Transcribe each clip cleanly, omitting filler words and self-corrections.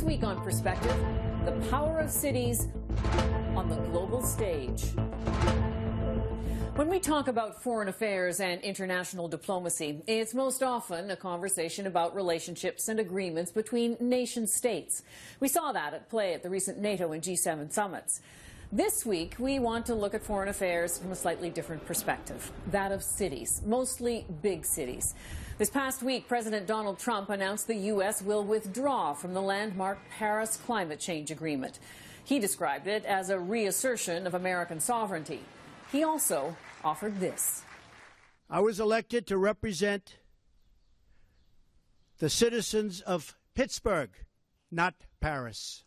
week on Perspective, the power of cities on the global stage. When we talk about foreign affairs and international diplomacy, it's most often a conversation about relationships and agreements between nation states. We saw that at play at the recent NATO and G7 summits. This week, we want to look at foreign affairs from a slightly different perspective, that of cities, mostly big cities. This past week, President Donald Trump announced the U.S. will withdraw from the landmark Paris climate change agreement. He described it as a reassertion of American sovereignty. He also offered this. I was elected to represent the citizens of Pittsburgh, not Paris.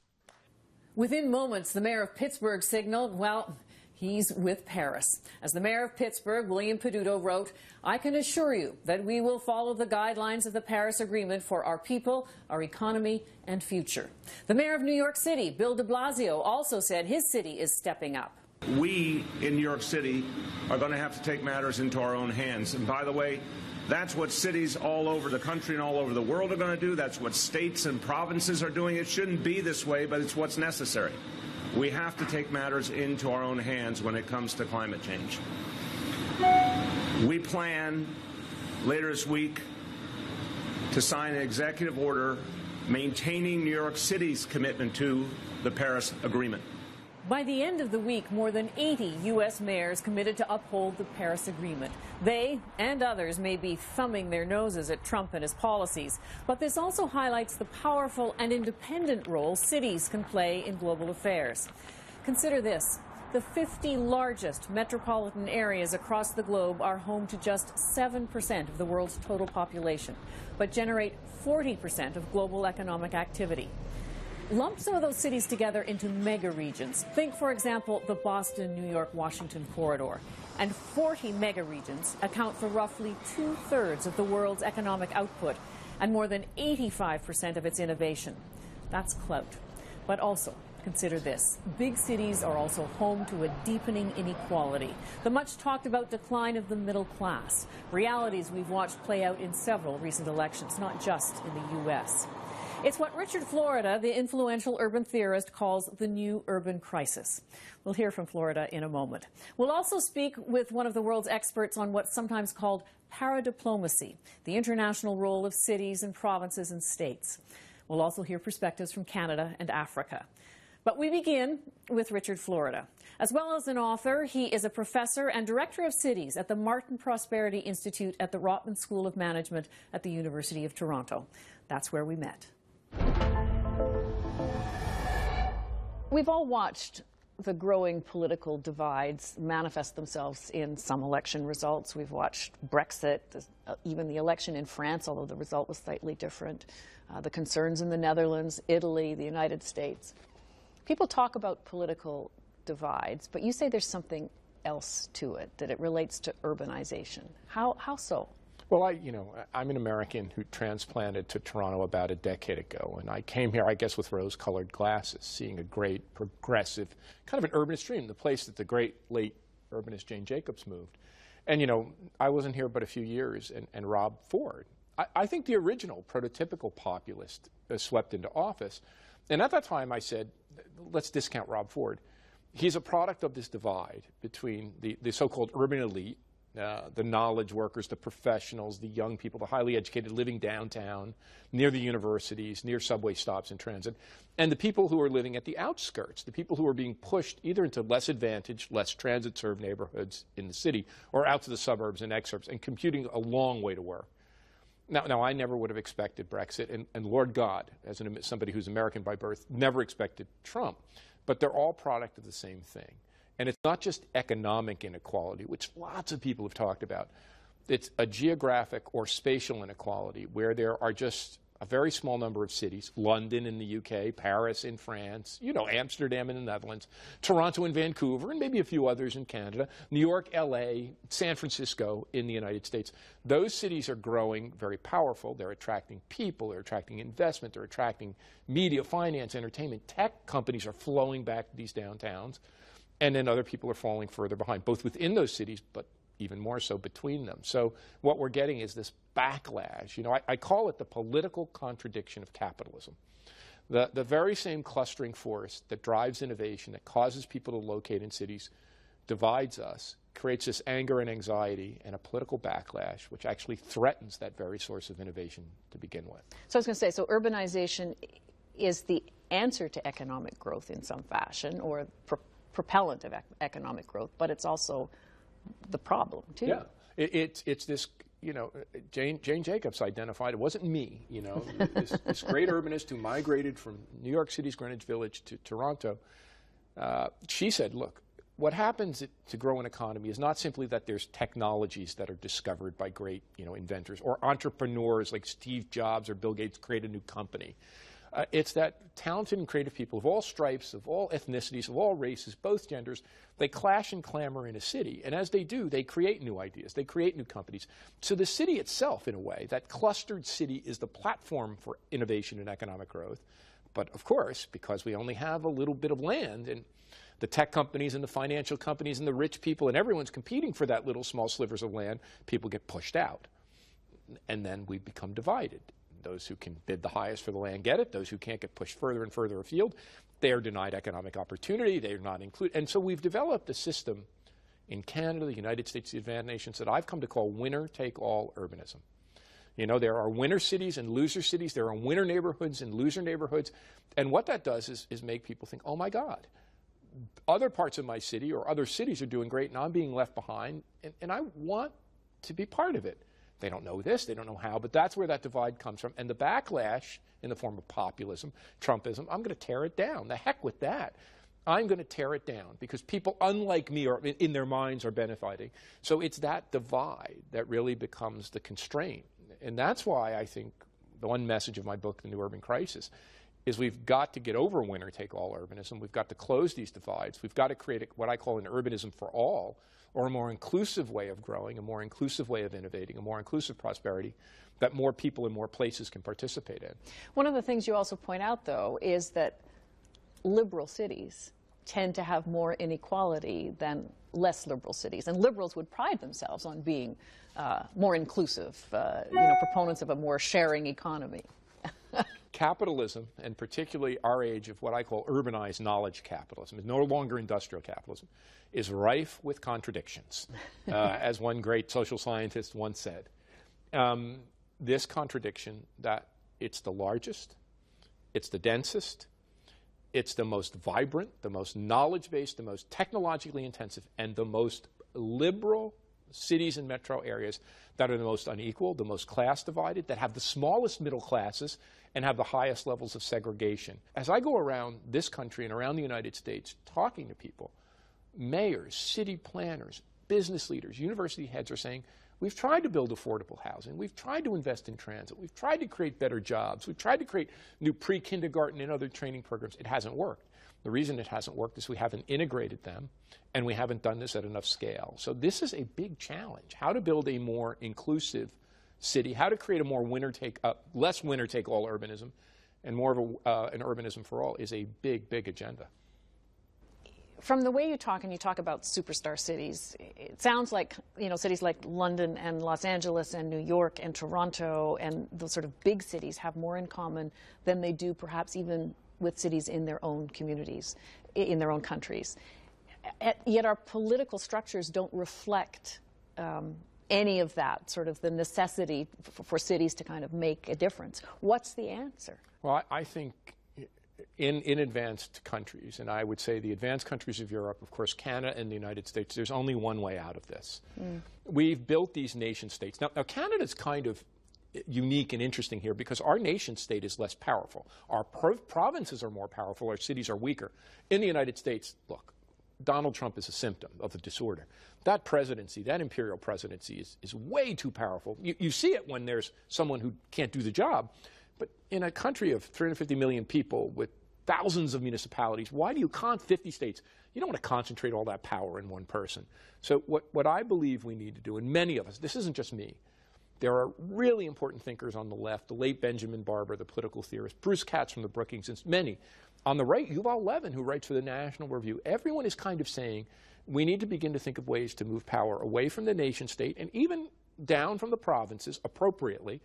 Within moments, the mayor of Pittsburgh signaled, well, he's with Paris. As the mayor of Pittsburgh, William Peduto, wrote, "I can assure you that we will follow the guidelines of the Paris Agreement for our people, our economy, and future." The mayor of New York City, Bill de Blasio, also said his city is stepping up. We in New York City are going to have to take matters into our own hands. And by the way, that's what cities all over the country and all over the world are going to do. That's what states and provinces are doing. It shouldn't be this way, but it's what's necessary. We have to take matters into our own hands when it comes to climate change. We plan later this week to sign an executive order maintaining New York City's commitment to the Paris Agreement. By the end of the week, more than 80 U.S. mayors committed to uphold the Paris Agreement. They and others may be thumbing their noses at Trump and his policies, but this also highlights the powerful and independent role cities can play in global affairs. Consider this. The 50 largest metropolitan areas across the globe are home to just 7% of the world's total population, but generate 40% of global economic activity. Lump some of those cities together into mega regions. Think, for example, the Boston, New York, Washington corridor. And 40 mega regions account for roughly 2/3 of the world's economic output and more than 85% of its innovation. That's clout. But also, consider this. Big cities are also home to a deepening inequality, the much talked about decline of the middle class, realities we've watched play out in several recent elections, not just in the U.S. It's what Richard Florida, the influential urban theorist, calls the new urban crisis. We'll hear from Florida in a moment. We'll also speak with one of the world's experts on what's sometimes called Paradiplomacy, the international role of cities and provinces and states. We'll also hear perspectives from Canada and Africa. But we begin with Richard Florida. As well as an author, he is a professor and director of cities at the Martin Prosperity Institute at the Rotman School of Management at the University of Toronto. That's where we met. We've all watched the growing political divides manifest themselves in some election results. We've watched Brexit, even the election in France, although the result was slightly different, the concerns in the Netherlands, Italy, the United States. People talk about political divides, but you say there's something else to it, that it relates to urbanization. How so? Well, I'm an American who transplanted to Toronto about a decade ago, and I came here, I guess, with rose-colored glasses, seeing a great, progressive, kind of an urbanist dream, the place that the great late urbanist Jane Jacobs moved. And, I wasn't here but a few years, and Rob Ford, I think the original prototypical populist, swept into office. And at that time, I said, let's discount Rob Ford. He's a product of this divide between the so-called urban elite, the knowledge workers, the professionals, the young people, the highly educated living downtown, near the universities, near subway stops and transit, and the people who are living at the outskirts, the people who are being pushed either into less advantaged, less transit-served neighborhoods in the city or out to the suburbs and exurbs and commuting a long way to work. Now I never would have expected Brexit, and Lord God, as somebody who's American by birth, never expected Trump. But they're all product of the same thing. And it's not just economic inequality, which lots of people have talked about. It's a geographic or spatial inequality where there are just a very small number of cities, London in the UK, Paris in France, Amsterdam in the Netherlands, Toronto and Vancouver, and maybe a few others in Canada, New York, LA, San Francisco in the United States. Those cities are growing very powerful. They're attracting people, they're attracting investment, they're attracting media, finance, entertainment. Tech companies are flowing back to these downtowns, and then other people are falling further behind, both within those cities, but even more so between them. So what we're getting is this backlash. I call it the political contradiction of capitalism. The very same clustering force that drives innovation, that causes people to locate in cities, divides us, creates this anger and anxiety and a political backlash, which actually threatens that very source of innovation to begin with. So I was going to say, so urbanization is the answer to economic growth in some fashion, or propellant of economic growth, but it's also the problem, too. Yeah, it's this, you know, Jane Jacobs identified, it wasn't me, you know, this great urbanist who migrated from New York City's Greenwich Village to Toronto. She said, look, what happens to grow an economy is not simply that there's technologies that are discovered by great, you know, inventors, or entrepreneurs like Steve Jobs or Bill Gates create a new company. It's that talented and creative people of all stripes, of all ethnicities, of all races, both genders, they clash and clamor in a city. And as they do, they create new ideas. They create new companies. So the city itself, in a way, that clustered city is the platform for innovation and economic growth. But of course, because we only have a little bit of land, and the tech companies and the financial companies and the rich people and everyone's competing for that little small slivers of land, people get pushed out. And then we become divided. Those who can bid the highest for the land get it. Those who can't get pushed further and further afield, they are denied economic opportunity. They are not included. And so we've developed a system in Canada, the United States, the advanced nations, that I've come to call winner-take-all urbanism. You know, there are winner cities and loser cities. There are winner neighborhoods and loser neighborhoods. And what that does is make people think, oh, my God, other parts of my city or other cities are doing great and I'm being left behind, and I want to be part of it. They don't know this, they don't know how, but that's where that divide comes from. And the backlash in the form of populism, Trumpism, I'm going to tear it down. The heck with that. I'm going to tear it down because people, unlike me, are in their minds are benefiting. So it's that divide that really becomes the constraint. And that's why I think the one message of my book, The New Urban Crisis, is we've got to get over winner-take-all urbanism. We've got to close these divides. We've got to create what I call an urbanism for all, or a more inclusive way of growing, a more inclusive way of innovating, a more inclusive prosperity that more people in more places can participate in. One of the things you also point out, though, is that liberal cities tend to have more inequality than less liberal cities. And liberals would pride themselves on being more inclusive, you know, proponents of a more sharing economy. Capitalism, and particularly our age of what I call urbanized knowledge capitalism, is no longer industrial capitalism, is rife with contradictions, as one great social scientist once said. This contradiction that it's the largest, it's the densest, it's the most vibrant, the most knowledge-based, the most technologically intensive, and the most liberal cities and metro areas that are the most unequal, the most class divided, that have the smallest middle classes and have the highest levels of segregation. As I go around this country and around the United States talking to people, mayors, city planners, business leaders, university heads are saying, we've tried to build affordable housing, we've tried to invest in transit, we've tried to create better jobs, we've tried to create new pre-kindergarten and other training programs. It hasn't worked. The reason it hasn't worked is we haven't integrated them, and we haven't done this at enough scale. So this is a big challenge, how to build a more inclusive city, how to create a more less winner-take-all urbanism, and more of an urbanism for all is a big, big agenda. From the way you talk, and you talk about superstar cities, it sounds like, you know, cities like London and Los Angeles and New York and Toronto and those sort of big cities have more in common than they do perhaps even with cities in their own communities, in their own countries. Yet our political structures don't reflect any of that, sort of the necessity for cities to kind of make a difference. What's the answer? Well, I think in advanced countries, and I would say the advanced countries of Europe, of course, Canada and the United States, there's only one way out of this. We've built these nation states. Now Canada's kind of unique and interesting here because our nation state is less powerful. Our provinces are more powerful, our cities are weaker. In the United States, look, Donald Trump is a symptom of the disorder. That presidency, that imperial presidency is way too powerful. You see it when there's someone who can't do the job. But in a country of 350 million people with thousands of municipalities, why do you 50 states? You don't want to concentrate all that power in one person. So what I believe we need to do, and many of us, this isn't just me, there are really important thinkers on the left, the late Benjamin Barber, the political theorist, Bruce Katz from the Brookings, and many. On the right, Yuval Levin, who writes for the National Review. Everyone is kind of saying we need to begin to think of ways to move power away from the nation state and even down from the provinces appropriately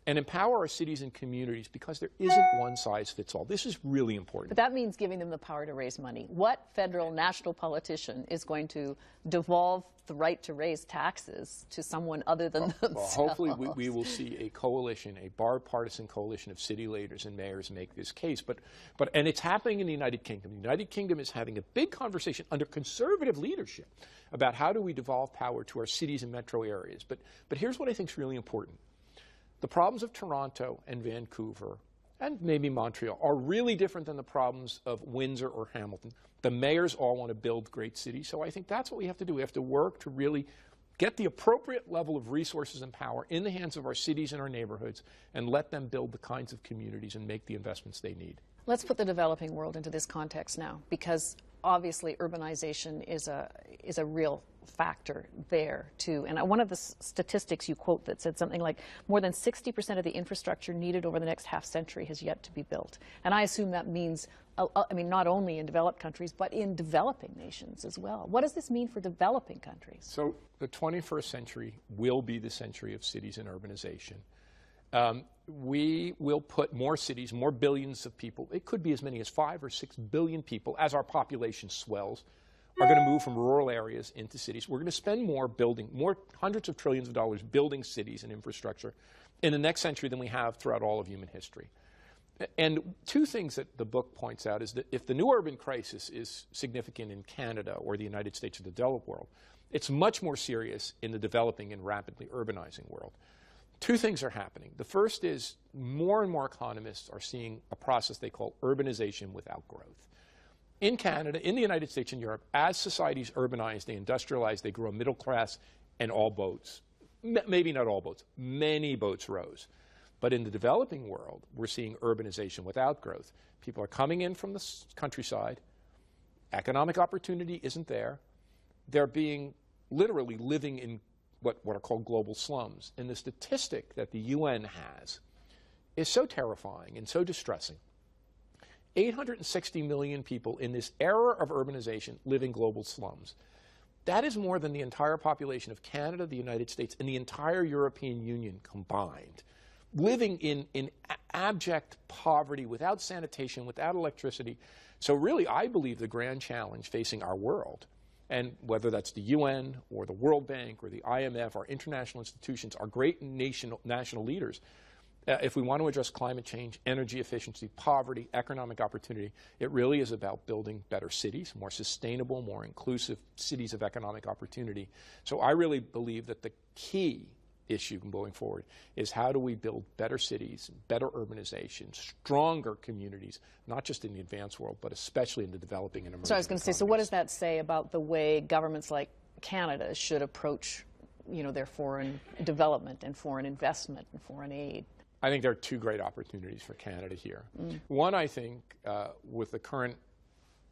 and empower our cities and communities, because there isn't one size fits all. This is really important. But that means giving them the power to raise money. What federal national politician is going to devolve the right to raise taxes to someone other than themselves? Well, hopefully we will see a coalition, a bipartisan coalition of city leaders and mayors make this case. And it's happening in the United Kingdom. The United Kingdom is having a big conversation under conservative leadership about how do we devolve power to our cities and metro areas. But here's what I think is really important. The problems of Toronto and Vancouver and maybe Montreal are really different than the problems of Windsor or Hamilton. The mayors all want to build great cities, so I think that's what we have to do. We have to work to really get the appropriate level of resources and power in the hands of our cities and our neighborhoods and let them build the kinds of communities and make the investments they need. Let's put the developing world into this context now, because obviously urbanization is a real factor there too. And one of the statistics you quote that said something like more than 60% of the infrastructure needed over the next half century has yet to be built. And I assume that means, I mean, not only in developed countries, but in developing nations as well. What does this mean for developing countries? So the 21st century will be the century of cities and urbanization. We will put more cities, more billions of people, it could be as many as 5 or 6 billion people as our population swells, are going to move from rural areas into cities. We're going to spend more building, more hundreds of trillions of dollars building cities and infrastructure in the next century than we have throughout all of human history. And two things that the book points out is that if the new urban crisis is significant in Canada or the United States or the developed world, it's much more serious in the developing and rapidly urbanizing world. Two things are happening. The first is more and more economists are seeing a process they call urbanization without growth. In Canada, in the United States and Europe, as societies urbanize, they industrialize, they grow a middle class, and all boats, maybe not all boats, many boats rose. But in the developing world, we're seeing urbanization without growth. People are coming in from the countryside. Economic opportunity isn't there. They're being literally living in what are called global slums. And the statistic that the UN has is so terrifying and so distressing. 860 million people in this era of urbanization live in global slums. That is more than the entire population of Canada, the United States, and the entire European Union combined, living in abject poverty, without sanitation, without electricity. So really, I believe the grand challenge facing our world, and whether that's the UN or the World Bank or the IMF, our international institutions, our great national leaders, if we want to address climate change, energy efficiency, poverty, economic opportunity, it really is about building better cities, more sustainable, more inclusive cities of economic opportunity. So I really believe that the key issue going forward is how do we build better cities, better urbanization, stronger communities, not just in the advanced world, but especially in the developing and emerging So I was going to say, economies. so what does that say about the way governments like Canada should approach, their foreign development and foreign investment and foreign aid? I think there are two great opportunities for Canada here. One, I think, with the current,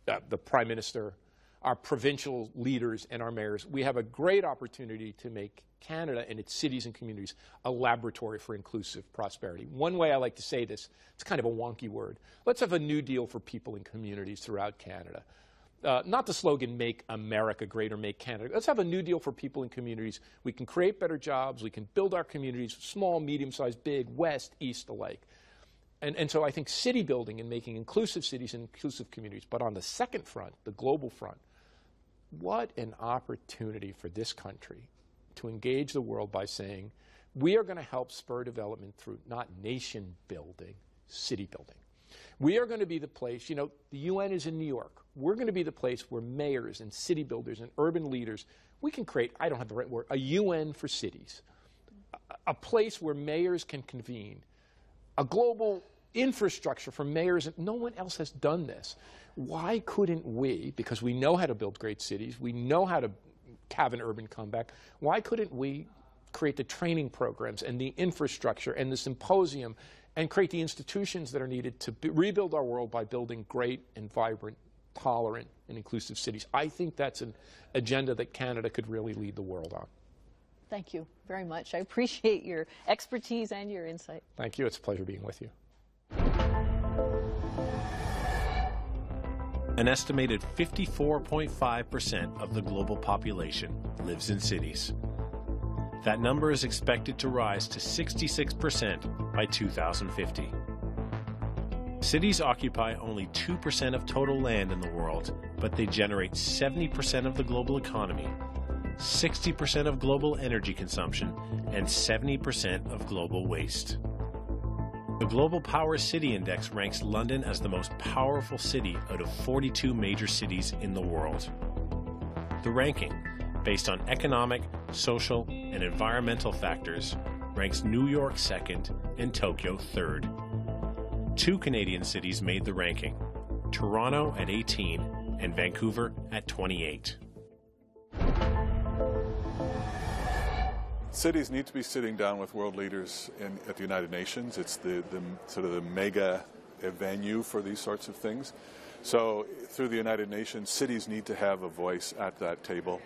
the Prime Minister, our provincial leaders and our mayors, we have a great opportunity to make Canada and its cities and communities a laboratory for inclusive prosperity. One way I like to say this, it's kind of a wonky word. Let's have a new deal for people and communities throughout Canada. Not the slogan, make America great or make Canada. Let's have a new deal for people and communities. We can create better jobs. We can build our communities, small, medium-sized, big, west, east alike. And so I think city building and making inclusive cities and inclusive communities. But on the second front, the global front, what an opportunity for this country to engage the world by saying, we are going to help spur development through not nation building, city building. We are going to be the place, the UN is in New York. We're going to be the place where mayors and city builders and urban leaders, we can create, I don't have the right word, a UN for cities, a place where mayors can convene, a global infrastructure for mayors. No one else has done this. Why couldn't we, because we know how to build great cities, we know how to have an urban comeback, why couldn't we create the training programs and the infrastructure and the symposium and create the institutions that are needed to rebuild our world by building great and vibrant, tolerant, and inclusive cities? I think that's an agenda that Canada could really lead the world on. Thank you very much. I appreciate your expertise and your insight. Thank you. It's a pleasure being with you. An estimated 54.5% of the global population lives in cities. That number is expected to rise to 66% by 2050. Cities occupy only 2% of total land in the world, but they generate 70% of the global economy, 60% of global energy consumption, and 70% of global waste. The Global Power City Index ranks London as the most powerful city out of 42 major cities in the world. The ranking, based on economic, social, and environmental factors, ranks New York second and Tokyo third. 2 Canadian cities made the ranking, Toronto at 18 and Vancouver at 28. Cities need to be sitting down with world leaders at the United Nations. It's the sort of the mega venue for these sorts of things. So through the United Nations, cities need to have a voice at that table.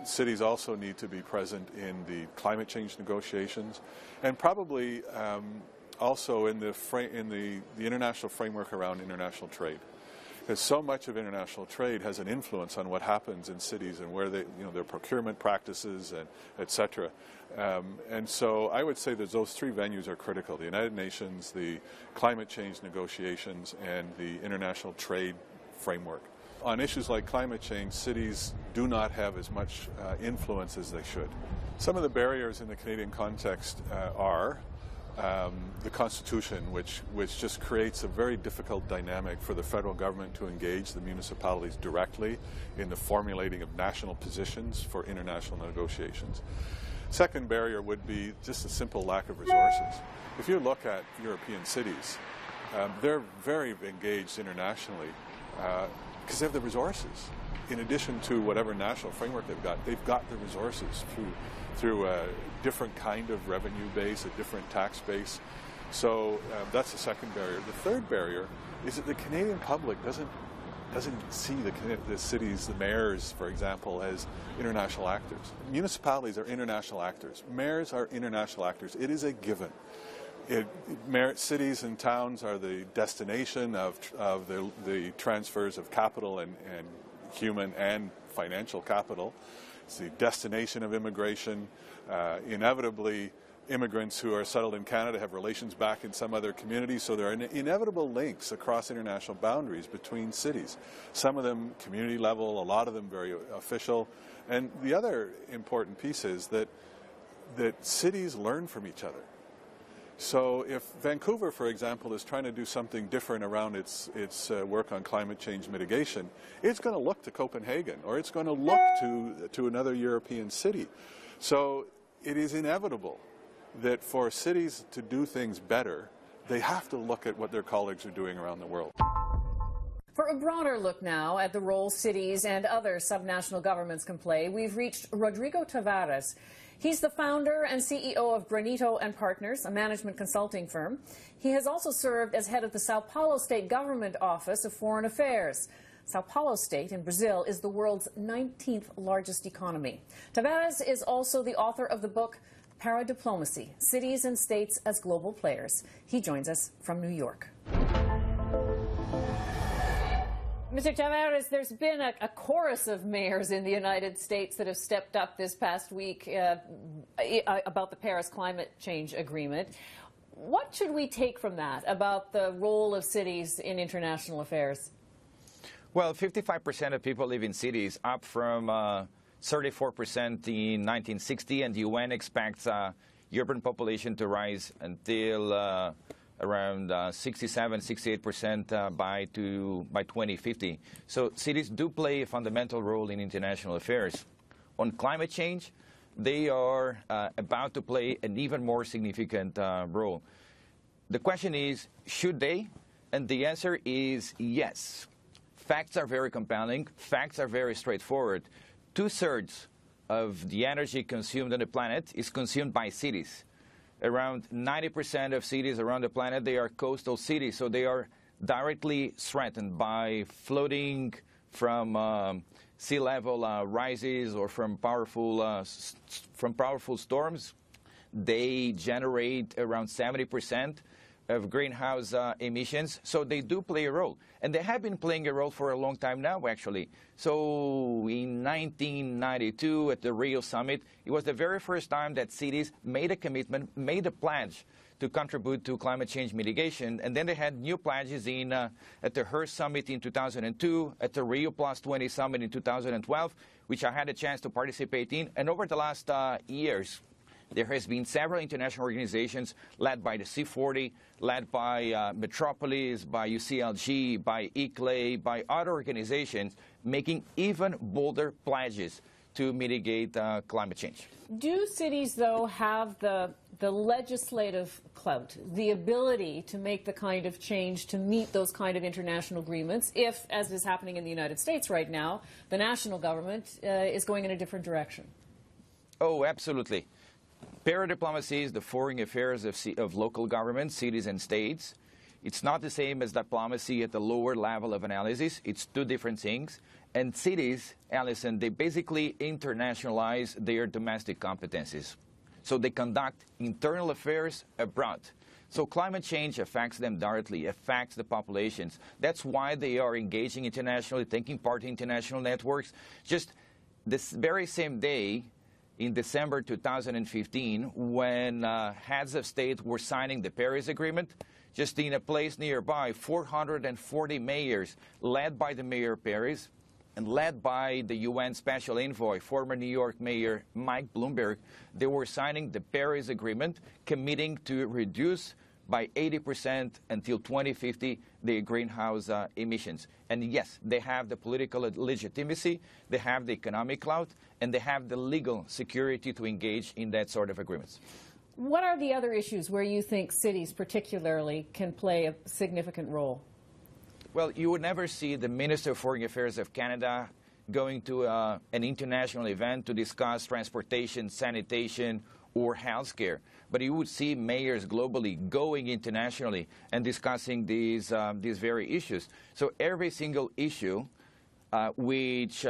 Cities also need to be present in the climate change negotiations, and probably also in the international framework around international trade. Because so much of international trade has an influence on what happens in cities and where their procurement practices and et cetera. And so I would say that those 3 venues are critical: the United Nations, the climate change negotiations, and the international trade framework. On issues like climate change, cities do not have as much influence as they should. Some of the barriers in the Canadian context are the Constitution, which just creates a very difficult dynamic for the federal government to engage the municipalities directly in the formulating of national positions for international negotiations. Second barrier would be just a simple lack of resources. If you look at European cities, they're very engaged internationally because they have the resources. In addition to whatever national framework they've got the resources through a different kind of revenue base, a different tax base. So that's the second barrier. The third barrier is that the Canadian public doesn't see the cities, the mayors, for example, as international actors. Municipalities are international actors. Mayors are international actors. It is a given. Cities and towns are the destination of the transfers of capital and human and financial capital. It's the destination of immigration. Inevitably, immigrants who are settled in Canada have relations back in some other community, so there are inevitable links across international boundaries between cities. Some of them community level, a lot of them very official. And the other important piece is that cities learn from each other. So if Vancouver, for example, is trying to do something different around its work on climate change mitigation, it's going to look to Copenhagen, or it's going to look to another European city. So it is inevitable that for cities to do things better, they have to look at what their colleagues are doing around the world. For a broader look now at the role cities and other subnational governments can play, we've reached Rodrigo Tavares. He's the founder and CEO of Granito & Partners, a management consulting firm. He has also served as head of the Sao Paulo State Government Office of Foreign Affairs. Sao Paulo State in Brazil is the world's 19th largest economy. Tavares is also the author of the book Paradiplomacy, Cities and States as Global Players. He joins us from New York. Mr. Tavares, there's been a chorus of mayors in the United States that have stepped up this past week about the Paris climate change agreement. What should we take from that about the role of cities in international affairs? Well, 55% of people live in cities, up from 34% in 1960, and the UN expects urban population to rise until around 67–68% by 2050. So cities do play a fundamental role in international affairs. On climate change, they are about to play an even more significant role. The question is, should they? And the answer is yes. Facts are very compelling. Facts are very straightforward. 2/3 of the energy consumed on the planet is consumed by cities. Around 90% of cities around the planet, they are coastal cities, so they are directly threatened by flooding from sea level rises or from powerful storms. They generate around 70% of greenhouse emissions. So they do play a role. And they have been playing a role for a long time now, actually. So in 1992 at the Rio Summit, it was the very first time that cities made a commitment, made a pledge to contribute to climate change mitigation. And then they had new pledges at the Hearst Summit in 2002, at the Rio Plus 20 Summit in 2012, which I had a chance to participate in. And over the last years, there has been several international organizations led by the C40, led by Metropolis, by UCLG, by ICLEI, by other organizations, making even bolder pledges to mitigate climate change. Do cities, though, have the legislative clout, the ability to make the kind of change to meet those kind of international agreements if, as is happening in the United States right now, the national government is going in a different direction? Oh, absolutely. Paradiplomacy is the foreign affairs of local governments, cities and states. It's not the same as diplomacy at the lower level of analysis. It's two different things. And cities, Alison, they basically internationalize their domestic competencies. So they conduct internal affairs abroad. So climate change affects them directly, affects the populations. That's why they are engaging internationally, taking part in international networks. Just this very same day, in December 2015, when heads of state were signing the Paris Agreement, just in a place nearby, 440 mayors, led by the mayor of Paris, and led by the UN Special Envoy, former New York Mayor Mike Bloomberg, they were signing the Paris Agreement, committing to reduce by 80% until 2050 the greenhouse emissions. And yes, they have the political legitimacy, they have the economic clout, and they have the legal security to engage in that sort of agreements. What are the other issues where you think cities particularly can play a significant role? Well, you would never see the Minister of Foreign Affairs of Canada going to an international event to discuss transportation, sanitation, or healthcare. But you would see mayors globally going internationally and discussing these very issues. So every single issue which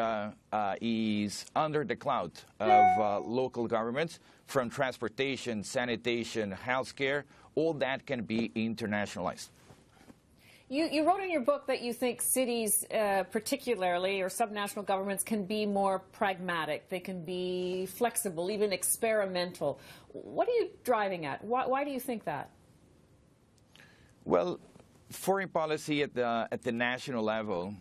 is under the cloud of local governments, from transportation, sanitation, healthcare, all that can be internationalized. You wrote in your book that you think cities particularly, or subnational governments, can be more pragmatic. They can be flexible, even experimental. What are you driving at? Why do you think that? Well, foreign policy at the national level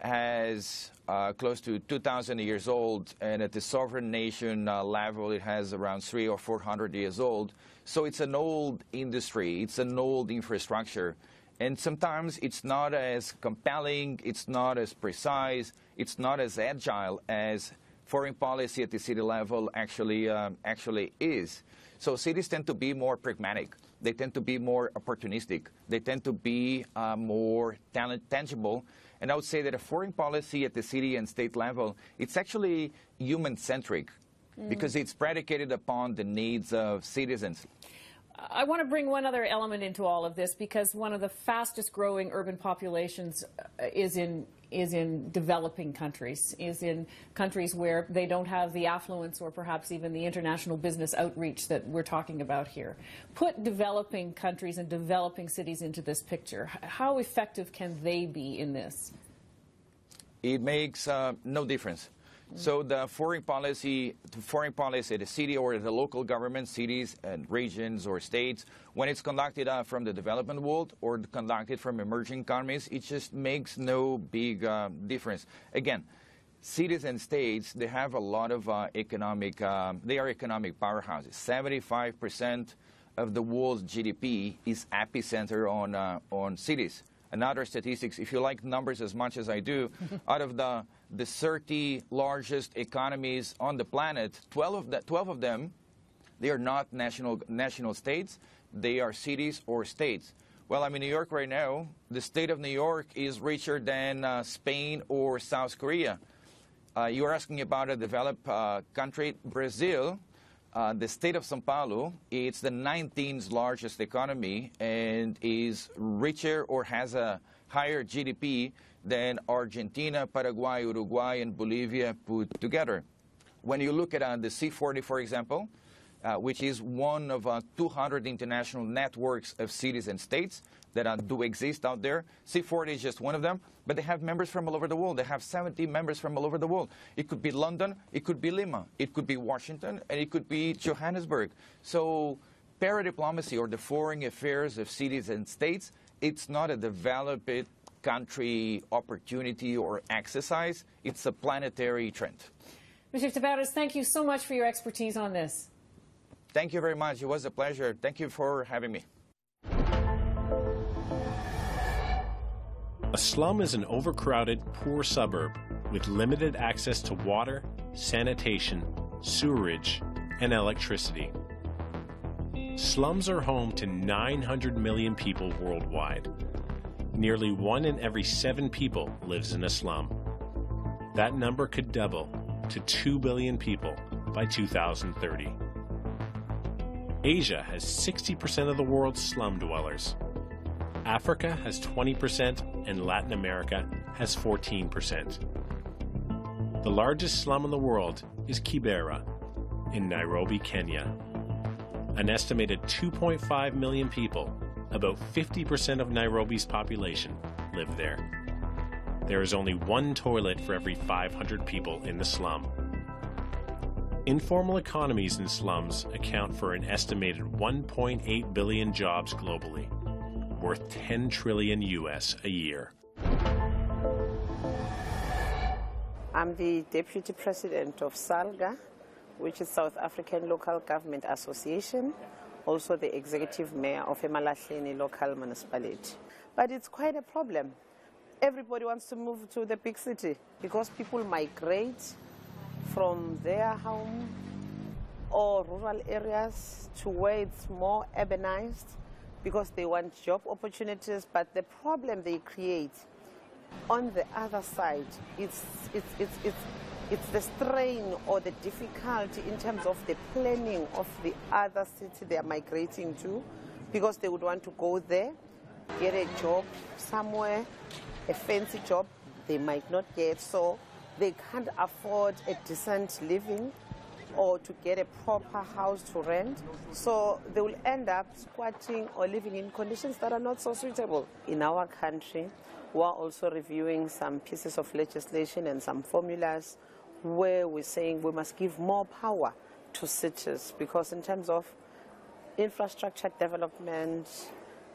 has close to 2,000 years old, and at the sovereign nation level it has around 300 or 400 years old. So it's an old industry, it's an old infrastructure. And sometimes it's not as compelling, it's not as precise, it's not as agile as foreign policy at the city level actually is. So cities tend to be more pragmatic. They tend to be more opportunistic. They tend to be more tangible. And I would say that a foreign policy at the city and state level, it's actually human-centric because it's predicated upon the needs of citizens. I want to bring one other element into all of this, because one of the fastest growing urban populations is in developing countries, is in countries where they don't have the affluence or perhaps even the international business outreach that we're talking about here. Put developing countries and developing cities into this picture. How effective can they be in this? It makes no difference. So the foreign policy, the city or the local government, cities and regions or states, when it's conducted from the development world or conducted from emerging economies, it just makes no big difference. Again, cities and states, they have a lot of economic powerhouses. 75% of the world's GDP is epicenter on cities. Another statistics, if you like numbers as much as I do, out of the 30 largest economies on the planet, 12 of them, they are not national states, they are cities or states. Well, I'm in New York right now. The state of New York is richer than Spain or South Korea. You're asking about a developed country, Brazil. The state of São Paulo, it's the 19th largest economy and is richer or has a higher GDP than Argentina, Paraguay, Uruguay, and Bolivia put together. When you look at the C40, for example, which is one of 200 international networks of cities and states that do exist out there. C40 is just one of them, but they have members from all over the world. They have 70 members from all over the world. It could be London, it could be Lima, it could be Washington, and it could be Johannesburg. So Paradiplomacy, or the foreign affairs of cities and states, it's not a developed country opportunity or exercise. It's a planetary trend. Mr. Tavares, thank you so much for your expertise on this. Thank you very much. It was a pleasure. Thank you for having me. A slum is an overcrowded, poor suburb with limited access to water, sanitation, sewerage, and electricity. Slums are home to 900 million people worldwide. Nearly 1 in every 7 people lives in a slum. That number could double to 2 billion people by 2030. Asia has 60% of the world's slum dwellers. Africa has 20%, and Latin America has 14%. The largest slum in the world is Kibera in Nairobi, Kenya. An estimated 2.5 million people, about 50% of Nairobi's population, live there. There is only 1 toilet for every 500 people in the slum. Informal economies in slums account for an estimated 1.8 billion jobs globally, worth 10 trillion US a year. I'm the Deputy President of SALGA, which is South African Local Government Association, also the Executive Mayor of Emalahleni Local Municipality. But it's quite a problem. Everybody wants to move to the big city because people migrate from their home or rural areas to where it's more urbanized because they want job opportunities. But the problem they create on the other side, it's the strain or the difficulty in terms of the planning of the other city they are migrating to, because they would want to go there, get a job somewhere, a fancy job they might not get, so they can't afford a decent living or to get a proper house to rent. So they will end up squatting or living in conditions that are not so suitable. In our country, we are also reviewing some pieces of legislation and some formulas where we're saying we must give more power to cities, because in terms of infrastructure development,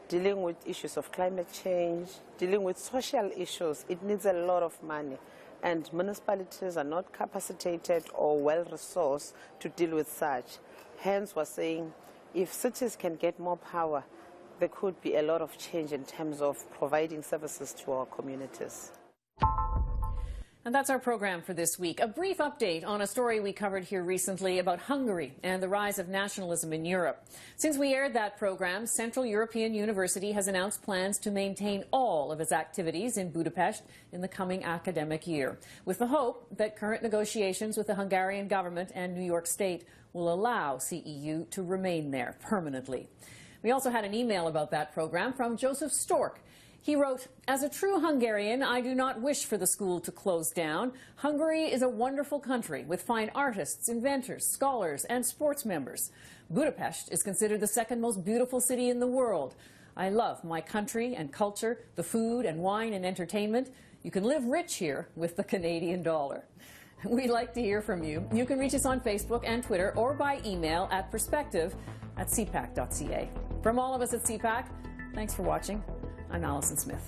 dealing with issues of climate change, dealing with social issues, it needs a lot of money. And municipalities are not capacitated or well-resourced to deal with such. Hence, we're saying if cities can get more power, there could be a lot of change in terms of providing services to our communities. And that's our program for this week. A brief update on a story we covered here recently about Hungary and the rise of nationalism in Europe. Since we aired that program, Central European University has announced plans to maintain all of its activities in Budapest in the coming academic year, with the hope that current negotiations with the Hungarian government and New York State will allow CEU to remain there permanently. We also had an email about that program from Joseph Stork. He wrote, "As a true Hungarian, I do not wish for the school to close down. Hungary is a wonderful country with fine artists, inventors, scholars, and sports members. Budapest is considered the second most beautiful city in the world. I love my country and culture, the food and wine and entertainment. You can live rich here with the Canadian dollar." We'd like to hear from you. You can reach us on Facebook and Twitter or by email at perspective@cpac.ca. From all of us at CPAC, thanks for watching. I'm Alison Smith.